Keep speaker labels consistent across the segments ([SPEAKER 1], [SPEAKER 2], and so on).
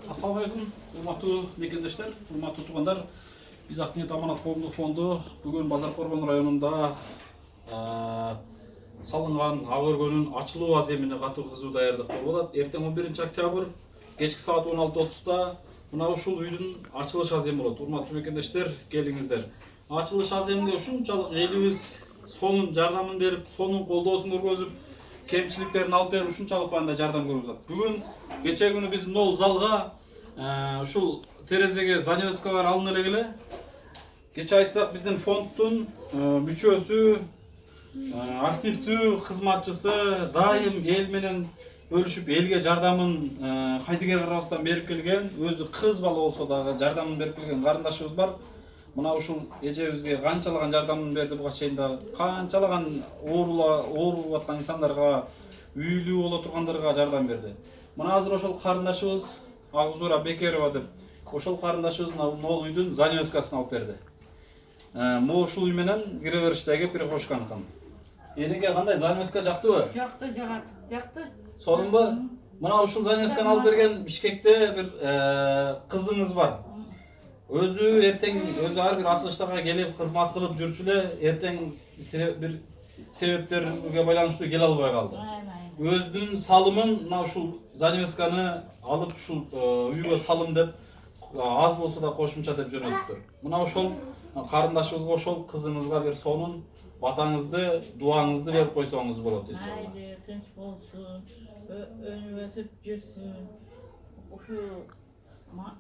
[SPEAKER 1] Assalamu alaikum, урматтуу мекендештер, урматтуу туугандар. Биз Акниет Аманат коомдук фонду бүгүн Базар Коргон районунда салынган ак өргөнүн ачылуу аземине катуу кызуу даярдык болуп атат. Эртең 11-октябрь кечки саат 16:30 мына ушул үйдүн ачылыш аземи болот. Урматтуу мекендештер, келиңиздер. Ачылыш аземине ушунчалык элибиз сонун жардамын берип, сонун колдоосун көргөзүп, кемчиликтерин алып берип ушунчалык банда жардам көрүп атат. Бүгүн кече күнү биз мол залга ушул терезеге занавескалар алына эле. Кече айтсак биздин фонддун мүчөсү, активдүү кызматчысы, дайым эл менен бөлүшүп, элге жардамын кайдыгер карабастан берип келген, өзү кыз бала болсо дагы жардамын берип келген карындашыбыз бар. Мына ушул эжебизге канчалаган жардамын берди буга чейин дагы, канчалаган ооруп аткан инсандарга, үйлүү боло тургандарга жардам берди. Мына азыр ошол карындашыбыз Агзура Бекерова деп, ошол карындашыбыздын могул үйдүн занавескасын алып берди. Могу ушул үй менен кире бериштеги перехожканыкын. Энеге кандай занавеска жактыбы?
[SPEAKER 2] Жакты, жагат. Жакты.
[SPEAKER 1] Сонунбу? Мына ушул занавесканы алып берген Бишкекте бир кызыңыз бар. Өзү ар бир ачылыштарга келип кызмат кылып жүрчү эле, эртең бир себептерге байланыштуу келе албай калды. Өзүнүн салымын мына ушул занавесканы алып ушул үйгө салым деп аз болсо да кошумча деп жөнөттүр. Мына ошол карындашыбызга, ошол кызыңызга бир сонун батаңызды, дуаңызды берип койсоңуз болот.
[SPEAKER 2] Айды, тынч болсун, өнүп өсүп жүрсүн. Ушул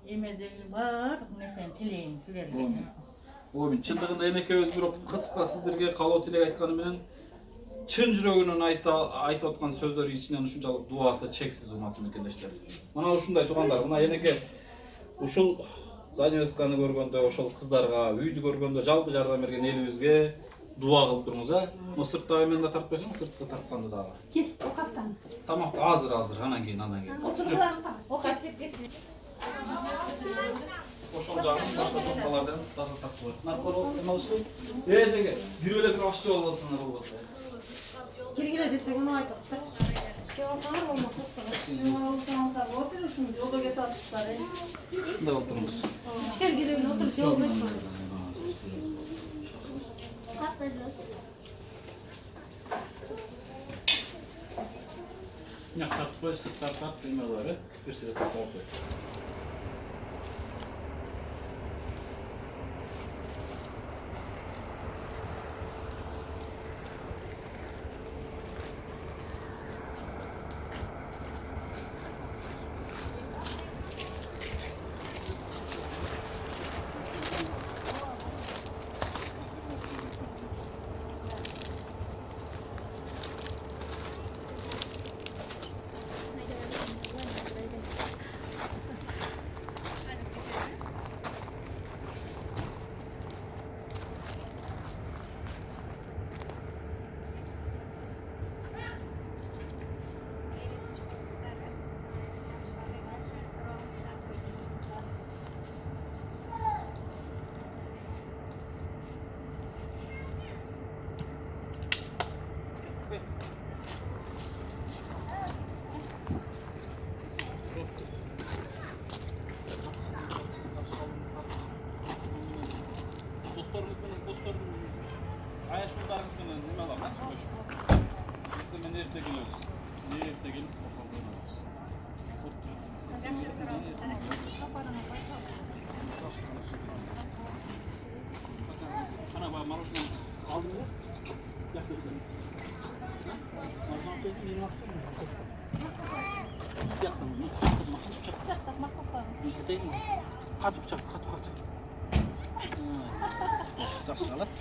[SPEAKER 2] эмедеги баардык нерсени тилейм силерге.
[SPEAKER 1] Ой, чындыгында энекебиз бирок кыска сиздерге калоо тилек айтканы менен чын жүрөгүнөн айтып аткан сөздөр ичинен ушунчалык дуасы чексиз, урматтуу мекендештер. Мына ушундай туугандар, мына энеке ушул занавесканы көргөндө, ошол кыздарга, үйдү көргөндө жалпы жардам берген элибизге дуа кылып туруңуз, Мо сыртта мен да тартып койсоң, сыртта тартканды дагы.
[SPEAKER 3] Кел, окаттан.
[SPEAKER 1] Тамак азыр, анан кийин.
[SPEAKER 3] Окат деп кет.
[SPEAKER 1] Ошол жагын башка сокталардан таза тартып коет. Наркор эме алышты. Эжеге, бир эле бир ашчы болуп атсаңар болот.
[SPEAKER 3] Киргиле десең аны айтат. Кел алсаңар болмок болсаңар отур, ушуну жолдо кетип атышсыздар.
[SPEAKER 1] Мындай болуп туруңуз.
[SPEAKER 3] Ичкергиле отур, жолдо жүрсүңөр.
[SPEAKER 1] Мына тартып коюш, сырт тартып, эме бар, бир сыйрат тартып кой. Dostlarımızın ayaşlarımız menен neme alamaz, söylüşüp. İşte men erте kelebиз. Erте kelip okaldan alabыз. Ana bana maruşunu aldın mı? Yak götürdüm. Maruşunu aldın mı? Yaktım. Hadi uçak. Жақсы алып.